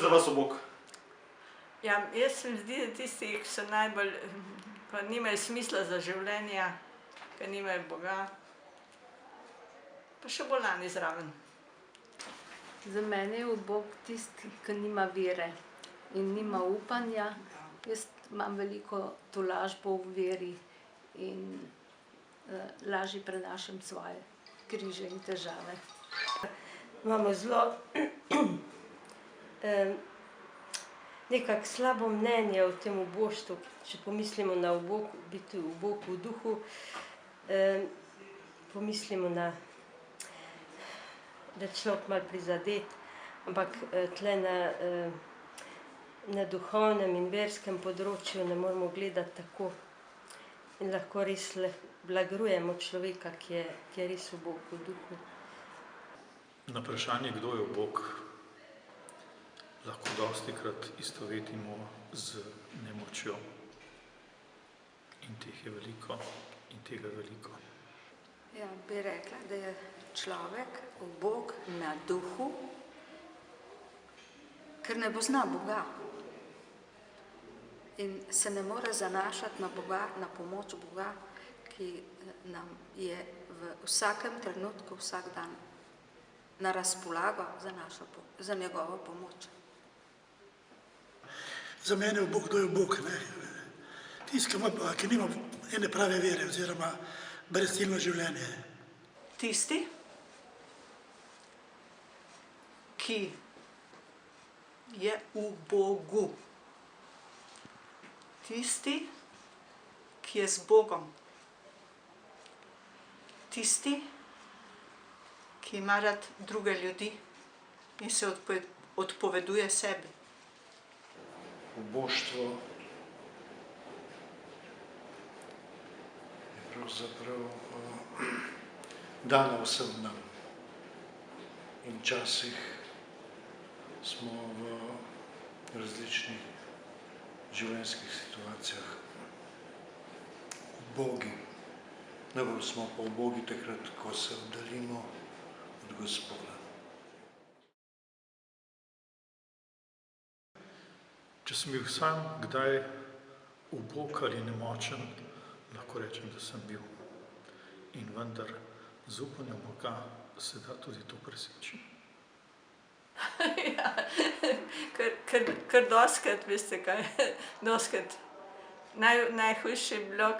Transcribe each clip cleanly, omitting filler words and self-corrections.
za vas Bog? Ja, jaz se mi zdi, da tisti, ki so najbolj, ko nimajo smisla za življenje, ki nimajo Boga, pa še bolani zraven. Za mene je Bog tisti, ki nima vere in nima upanja. Jaz imam veliko tolažbo v veri in lažje prenašam svoje križe in težave. Imamo zelo nekako slabo mnenje o tem uboštvu, če pomislimo na biti ubog v duhu, pomislimo na, da človek malo prizadet, ampak tle na duhovnem in verskem področju ne moramo gledati tako in lahko res blagrujemo človeka, ki je res ubog v duhu. Na vprašanje, kdo je Bog, lahko dostikrat istovetimo z nemočjo. In teh je veliko, in tega je veliko. Ja, bi rekla, da je človek ubog na duhu, ker ne pozna Boga. In se ne more zanašati na Boga, na pomoč Boga, ki nam je v vsakem trenutku, vsak dan na razpolago za njegovo pomoč. Za mene je Bog, kdo je Bog, ne? Tisti, ki nima ene prave vere oziroma brezciljno življenje. Tisti, ki je v Bogu. Tisti, ki je z Bogom. Tisti, ki ima rad druge ljudi in se odpoveduje sebi. Uboštvo je pravzaprav dano vsem nam. In včasih smo v različnih življenjskih situacijah ubogi. Najbolj smo pa ubogi takrat, ko se oddaljimo od Gospoda. Če sem bil sam kdaj ubog ali nemočen, lahko rečem, da sem bil. In vendar z upanjem Boga se da tudi to preseči. Ja, ker dostikrat, veste kaj, dostikrat. Najhujše je bilo,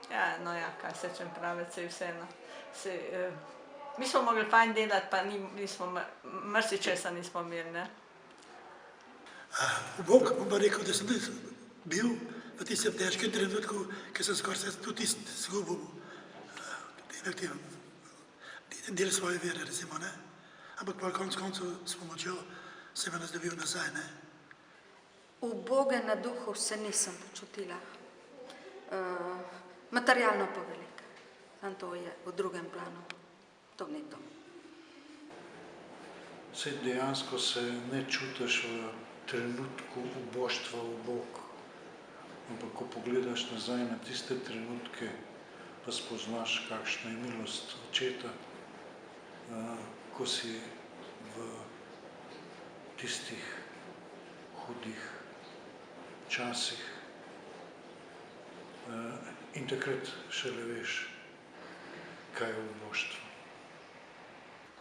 kaj se čem praviti, saj vseeno. Mi smo mogli fajn delati, pa marsičesa nismo imeli, ne? Ubog, bom pa rekel, da sem bil v tistem težkem trenutku, ker sem skoraj tudi izgubil del svoje vere, recimo, ne? Ampak pa konec koncev s pomočjo se me nazdobil nazaj, ne? Uboge na duhu se nisem počutila. Materialno pa veliko. Samo to je v drugem planu. To ni to. Saj dejansko se ne čutiš v trenutku uboštva v Bog. Ampak ko pogledaš nazaj na tiste trenutke, pa spoznaš, kakšna je milost očeta, ko si v tistih hudih časih. In takrat šele veš, kaj je uboštvo.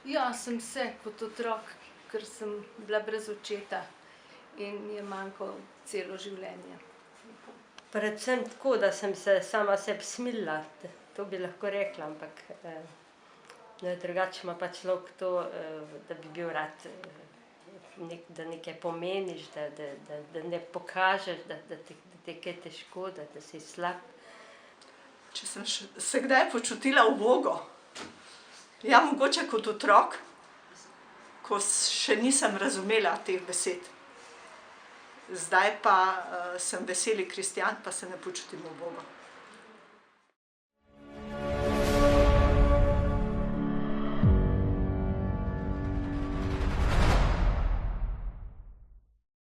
Ja, sem se kot otrok, ker sem bila brez očeta in je manjkalo celo življenje. Predvsem tako, da sem se sama sebi smilila, to bi lahko rekla, ampak drugače ima pa človek to, da bi bil rad, da nekaj pomeniš, da ne pokažeš, da ti je kaj težko, da si slab. Če sem se kdaj počutila ubogo, ja, mogoče kot otrok, ko še nisem razumela teh besed. Zdaj pa sem veseli kristjan, pa se ne počutim ubogo.